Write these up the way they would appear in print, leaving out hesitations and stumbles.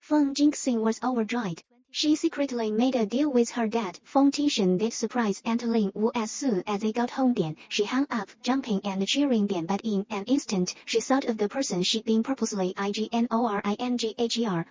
Feng Jingxin was overjoyed. She secretly made a deal with her dad. Feng Tingshen did surprise Aunt Lin Wu as soon as they got home. She hung up, jumping and cheering. But in an instant, she thought of the person she'd been purposely ignoring.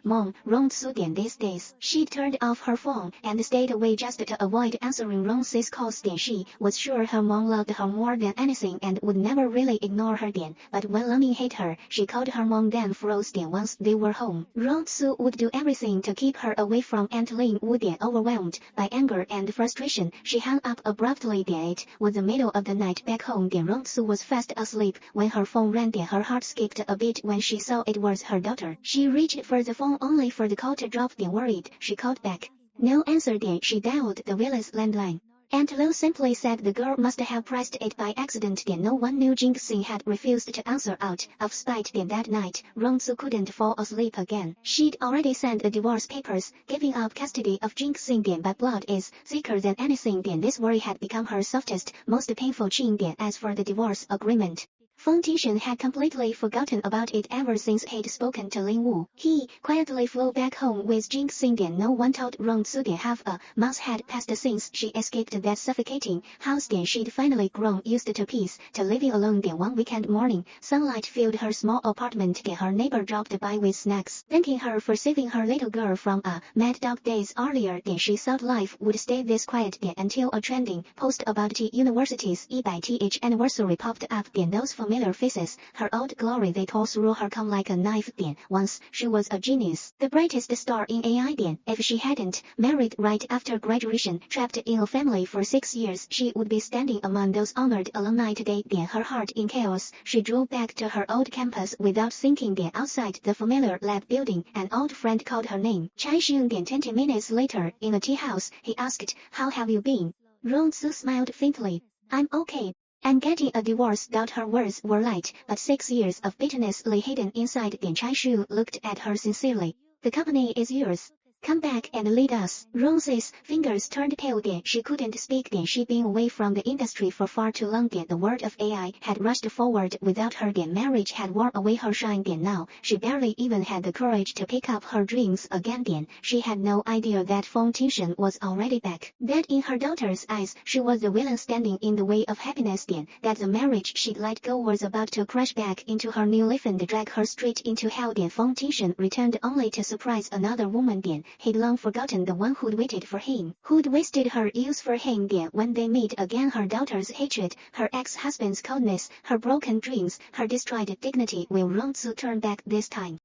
Mom, Rongsu. These days, she turned off her phone and stayed away just to avoid answering Rongsu's calls. She was sure her mom loved her more than anything and would never really ignore her. But when Lemming hit her, she called her mom then froze. Once they were home, Rongsu would do everything to keep her away from Aunt Lin Wu. Overwhelmed by anger and frustration, she hung up abruptly. It was the middle of the night back home. Rongsu was fast asleep when her phone rang. Her heart skipped a bit when she saw it was her daughter. She reached for the phone only for the call to drop. Worried, she called back. No answer. She dialed the villa's landline. Aunt Lin simply said the girl must have pressed it by accident. No one knew Jingxin had refused to answer out of spite. That night, Rongsu couldn't fall asleep again. She'd already sent the divorce papers, giving up custody of Jingxin. But blood is thicker than anything. This worry had become her softest, most painful chain. As for the divorce agreement, Feng Tingshen had completely forgotten about it ever since he'd spoken to Lin Wu. He quietly flew back home with Jingxin. No one told Rongsu. Half a month had passed since she escaped that suffocating house. She'd finally grown used to peace, to living alone. One weekend morning, sunlight filled her small apartment. Her neighbor dropped by with snacks, thanking her for saving her little girl from a mad dog days earlier. She thought life would stay this quiet until a trending post about T University's EBITH anniversary popped up. Those familiar faces, her old glory, they tore through her calm like a knife. Once she was a genius, the brightest star in AI. If she hadn't married right after graduation, trapped in a family for 6 years, she would be standing among those honored alumni today. Her heart in chaos, she drove back to her old campus without thinking. Outside the familiar lab building, an old friend called her name. Chai Xun. 20 minutes later, in a tea house, he asked, "How have you been?" Rongsu smiled faintly. "I'm okay. I'm getting a divorce." Her words were light, but 6 years of bitterness lay hidden inside. Chai Xun looked at her sincerely. "The company is yours. Come back and lead us." Rongsu's fingers turned pale. She couldn't speak. She'd been away from the industry for far too long. The world of AI had rushed forward without her. Marriage had worn away her shine. Now, she barely even had the courage to pick up her dreams again. She had no idea that Feng Tingshen was already back. That in her daughter's eyes, she was the villain standing in the way of happiness. That the marriage she'd let go was about to crash back into her new life and drag her straight into hell. Feng Tingshen returned only to surprise another woman. He'd long forgotten the one who'd waited for him, who'd wasted her youth for him. When they meet again, her daughter's hatred, her ex-husband's coldness, her broken dreams, her destroyed dignity. Will Rongsu turn back this time?